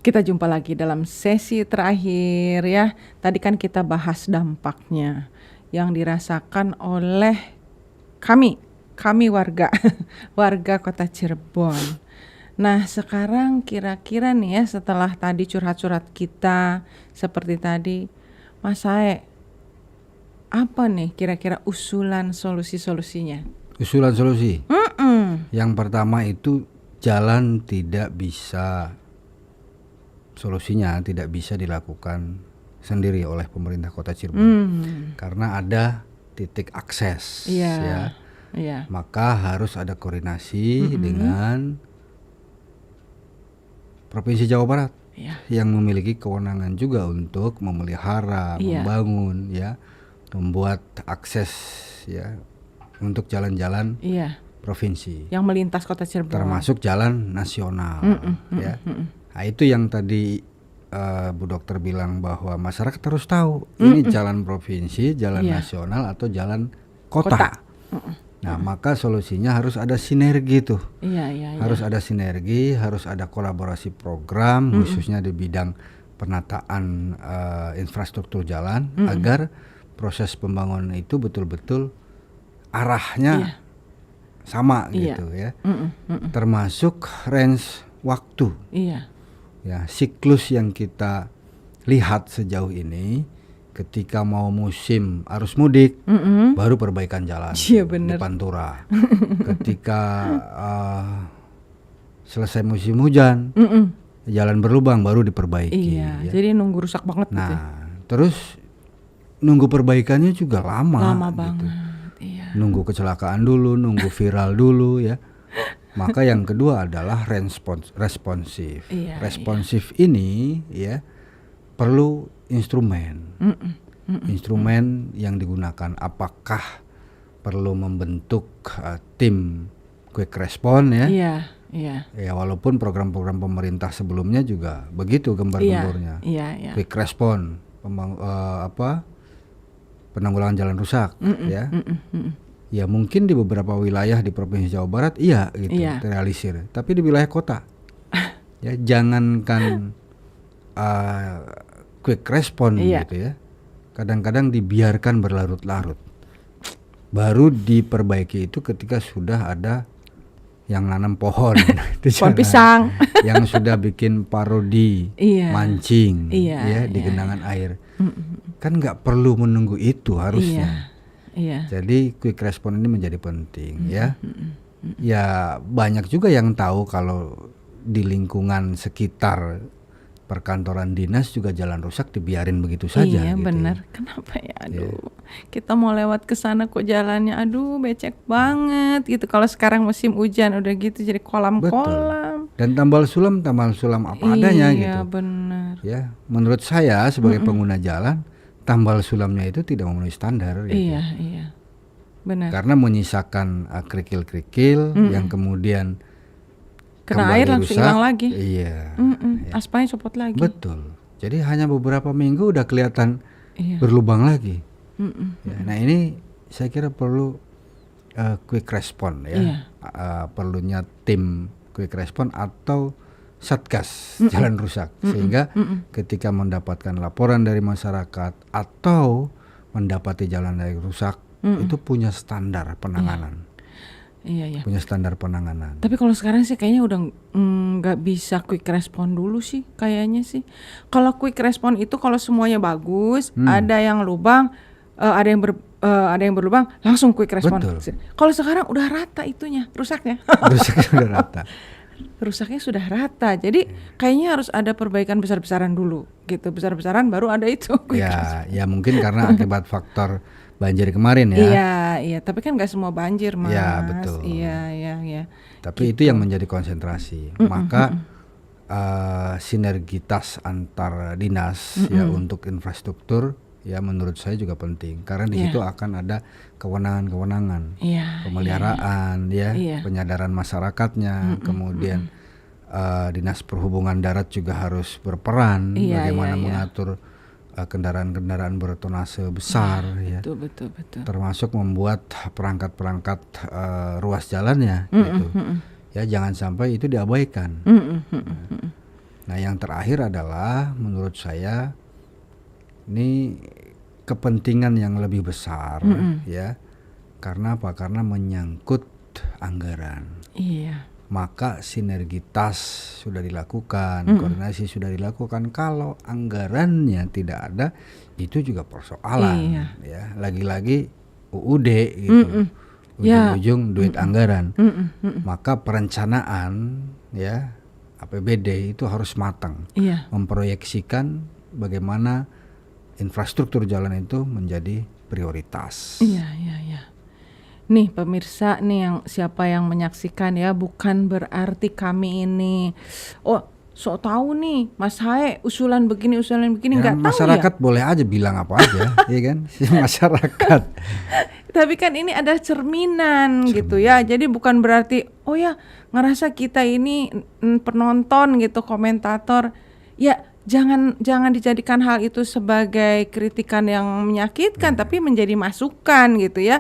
Kita jumpa lagi dalam sesi terakhir ya. Tadi kan kita bahas dampaknya yang dirasakan oleh kami warga warga Kota Cirebon. Nah, sekarang kira-kira nih ya, setelah tadi curhat-curhat kita seperti tadi, Mas Sae, apa nih kira-kira usulan solusi-solusinya? Usulan solusi. Yang pertama itu jalan tidak bisa, solusinya tidak bisa dilakukan sendiri oleh pemerintah Kota Cirebon karena ada titik akses ya. Maka harus ada koordinasi dengan Provinsi Jawa Barat yang memiliki kewenangan juga untuk memelihara, membangun ya, membuat akses ya untuk jalan-jalan provinsi yang melintas Kota Cirebon, termasuk jalan nasional ya. Nah, itu yang tadi Bu Dokter bilang bahwa masyarakat harus tahu ini jalan provinsi, jalan nasional atau jalan kota. Nah, maka solusinya harus ada sinergi tuh. Harus ada sinergi, harus ada kolaborasi program khususnya di bidang penataan infrastruktur jalan agar proses pembangunan itu betul-betul arahnya sama gitu ya. Termasuk range waktu. Ya, siklus yang kita lihat sejauh ini, ketika mau musim arus mudik baru perbaikan jalan di Pantura. Ketika selesai musim hujan jalan berlubang baru diperbaiki ya. Jadi nunggu rusak banget nah gitu. Terus nunggu perbaikannya juga lama gitu. Banget Nunggu kecelakaan dulu, nunggu viral dulu ya. Maka yang kedua adalah responsif. Responsif ini ya perlu instrumen. Instrumen yang digunakan, apakah perlu membentuk tim quick response ya? Ya, walaupun program-program pemerintah sebelumnya juga begitu gembar-gembornya. Quick response, penanggulangan jalan rusak ya. Ya mungkin di beberapa wilayah di Provinsi Jawa Barat terrealisir, tapi di wilayah kota ya jangankan quick response gitu ya, kadang-kadang dibiarkan berlarut-larut. Baru diperbaiki itu ketika sudah ada yang nanam pohon pohon pisang yang sudah bikin parodi mancing di genangan air. Kan nggak perlu menunggu itu harusnya. Jadi quick response ini menjadi penting ya. Ya banyak juga yang tahu kalau di lingkungan sekitar perkantoran dinas juga jalan rusak dibiarin begitu saja. Iya gitu. Benar. Kenapa ya? Aduh, kita mau lewat ke sana kok jalannya aduh becek banget gitu. Kalau sekarang musim hujan udah gitu jadi kolam-kolam. Dan tambal sulam apa adanya gitu. Iya benar. Ya, menurut saya sebagai pengguna jalan, tambal sulamnya itu tidak memenuhi standar gitu. Iya. Benar. Karena menyisakan kerikil-kerikil yang kemudian kena air langsung hilang lagi. Iya. Aspalnya copot lagi. Betul. Jadi hanya beberapa minggu udah kelihatan berlubang lagi. Ya, nah ini saya kira perlu quick response ya. Perlunya tim quick response atau satgas jalan rusak sehingga ketika mendapatkan laporan dari masyarakat atau mendapati jalan yang rusak itu punya standar penanganan. Iya. Punya standar penanganan. Tapi kalau sekarang sih kayaknya udah nggak bisa quick response dulu sih kayaknya sih. Kalau quick response itu kalau semuanya bagus, ada yang lubang, ada yang berlubang, langsung quick response. Kalau sekarang udah rata itunya, rusaknya. Rusaknya udah rata. Rusaknya sudah rata. Jadi kayaknya harus ada perbaikan besar-besaran dulu gitu. Besar-besaran baru ada itu. Ya mungkin karena akibat faktor banjir kemarin ya. Iya, tapi kan nggak semua banjir, Mas. Ya, betul. Iya. Tapi gitu. itu yang menjadi konsentrasi. Maka sinergitas antar dinas ya untuk infrastruktur ya menurut saya juga penting karena di situ akan ada kewenangan-kewenangan, pemeliharaan penyadaran masyarakatnya, kemudian dinas perhubungan darat juga harus berperan bagaimana mengatur kendaraan-kendaraan bertonase besar betul. Termasuk membuat perangkat-perangkat ruas jalannya gitu. Ya jangan sampai itu diabaikan. Nah, yang terakhir adalah menurut saya ini kepentingan yang lebih besar, ya. Karena apa? Karena menyangkut anggaran. Iya. Maka sinergitas sudah dilakukan, koordinasi sudah dilakukan. Kalau anggarannya tidak ada, itu juga persoalan, ya. Lagi-lagi UUD gitu, ujung-ujung duit anggaran. Maka perencanaan, ya, APBD itu harus matang, memproyeksikan bagaimana infrastruktur jalan itu menjadi prioritas. Iya. Nih pemirsa nih, yang siapa yang menyaksikan ya, bukan berarti kami ini sok tahu nih Mas Hae usulan begini Ya, nggak tahu ya. masyarakat boleh aja bilang apa aja, ya kan? Si masyarakat. Tapi kan ini ada cerminan gitu ya. Jadi bukan berarti oh ya ngerasa kita ini penonton gitu, komentator. Ya jangan dijadikan hal itu sebagai kritikan yang menyakitkan, tapi menjadi masukan gitu ya.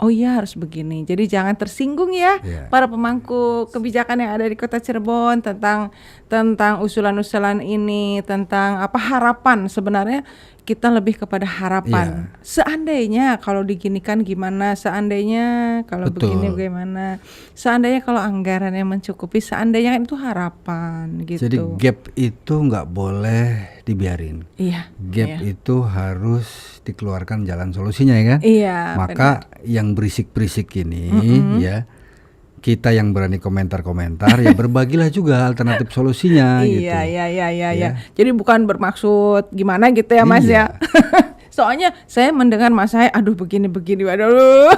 Oh iya harus begini. Jadi jangan tersinggung ya para pemangku kebijakan yang ada di Kota Cirebon tentang usulan-usulan ini, tentang apa harapan. Sebenarnya kita lebih kepada harapan. Seandainya kalau diginikan gimana, seandainya kalau begini bagaimana, seandainya kalau anggarannya mencukupi, seandainya kan itu harapan gitu. Jadi gap itu nggak boleh dibiarin. Gap itu harus dikeluarkan jalan solusinya, ya kan? Maka yang berisik-berisik ini ya, kita yang berani komentar-komentar ya berbagilah juga alternatif solusinya gitu. Iya. Jadi bukan bermaksud gimana gitu ya Mas ya. Soalnya saya mendengar Mas Hae aduh begini waduh.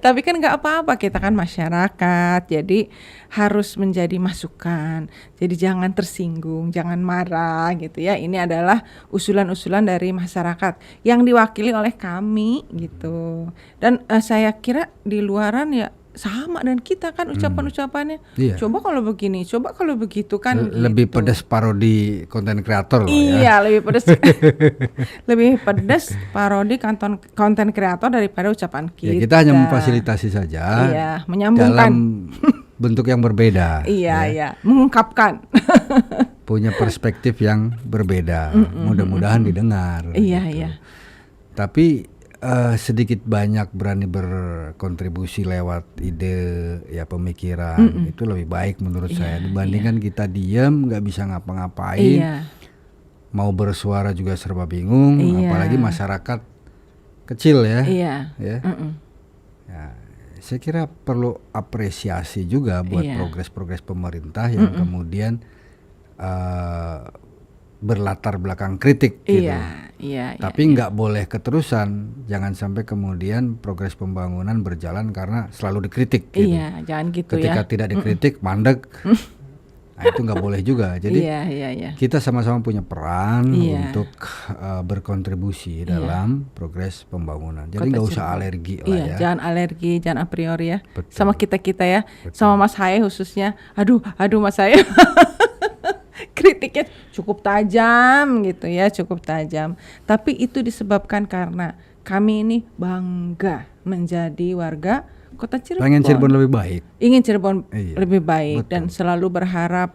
Tapi kan nggak apa-apa, kita kan masyarakat, jadi harus menjadi masukan. Jadi jangan tersinggung, jangan marah gitu ya. Ini adalah usulan-usulan dari masyarakat yang diwakili oleh kami gitu. Dan saya kira di luaran ya sama dan kita kan ucapan-ucapannya. Coba kalau begini, coba kalau begitu kan. Lebih gitu. Pedas parodi konten kreator loh ya. Iya, lebih pedas. Lebih pedas parodi konten kreator daripada ucapan kita. Ya, kita hanya memfasilitasi saja. Iya, menyambungkan dalam bentuk yang berbeda. Iya, mengungkapkan. Punya perspektif yang berbeda. Mudah-mudahan didengar. Iya. Tapi sedikit banyak berani berkontribusi lewat ide ya, pemikiran itu lebih baik menurut saya dibandingkan kita diam nggak bisa ngapa-ngapain, mau bersuara juga serba bingung, apalagi masyarakat kecil ya. Ya, saya kira perlu apresiasi juga buat progres-progres pemerintah yang kemudian berlatar belakang kritik gitu. Tapi nggak boleh keterusan, jangan sampai kemudian progres pembangunan berjalan karena selalu dikritik gitu. Jangan gitu. Ketika tidak dikritik mandek. Nah, itu nggak boleh juga. Jadi kita sama-sama punya peran untuk berkontribusi dalam progres pembangunan. Jadi nggak usah alergi lah ya. Jangan alergi, jangan a priori ya. Betul. Sama kita ya. Betul. Sama Mas Hae khususnya. Aduh Mas Hae. Kritiknya cukup tajam gitu ya, cukup tajam. Tapi itu disebabkan karena kami ini bangga menjadi warga Kota Cirebon. Pengen Cirebon lebih baik. Ingin Cirebon lebih baik. Betul. Dan selalu berharap.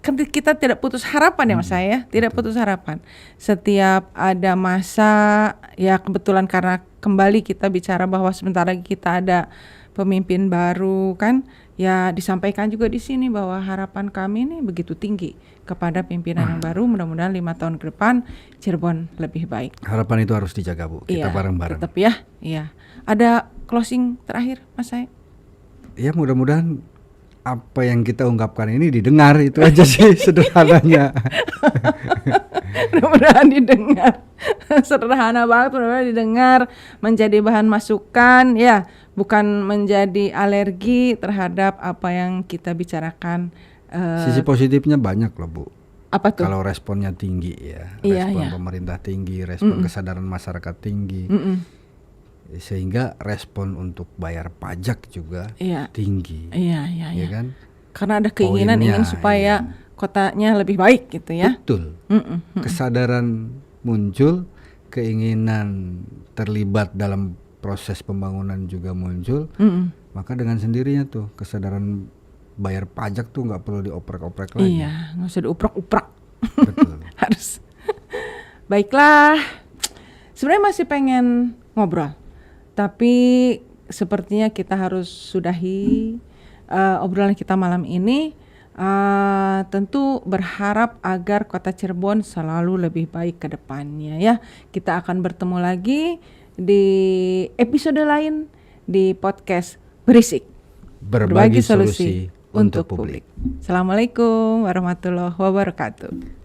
Kan kita tidak putus harapan ya Mas saya, tidak putus harapan. Setiap ada masa ya, kebetulan karena kembali kita bicara bahwa sebentar lagi kita ada pemimpin baru kan, ya disampaikan juga di sini bahwa harapan kami ini begitu tinggi kepada pimpinan yang baru. Mudah-mudahan 5 tahun ke depan Cirebon lebih baik. Harapan itu harus dijaga Bu, kita bareng-bareng. Tetap ya, iya. Ada closing terakhir Mas saya? Ya mudah-mudahan apa yang kita ungkapkan ini didengar, itu aja sih sederhananya. Mudah-mudahan didengar. Sederhana banget, mudah-mudahan didengar, menjadi bahan masukan ya, bukan menjadi alergi terhadap apa yang kita bicarakan. Sisi positifnya banyak loh Bu. Apa tuh? Kalau responnya tinggi ya, respon pemerintah tinggi, respon kesadaran masyarakat tinggi. Sehingga respon untuk bayar pajak juga tinggi. Ya kan? Karena ada keinginan ingin supaya kotanya lebih baik gitu ya. Betul. Kesadaran muncul, keinginan terlibat dalam proses pembangunan juga muncul. Maka dengan sendirinya tuh kesadaran bayar pajak tuh nggak perlu dioprek-oprek lagi. Iya, nggak usah diuprak-uprak. Betul. Harus. Baiklah, sebenarnya masih pengen ngobrol, tapi sepertinya kita harus sudahi obrolan kita malam ini. Tentu berharap agar Kota Cirebon selalu lebih baik ke depannya ya. Kita akan bertemu lagi di episode lain di podcast Berisik. Berbagi solusi untuk publik. Assalamualaikum warahmatullahi wabarakatuh.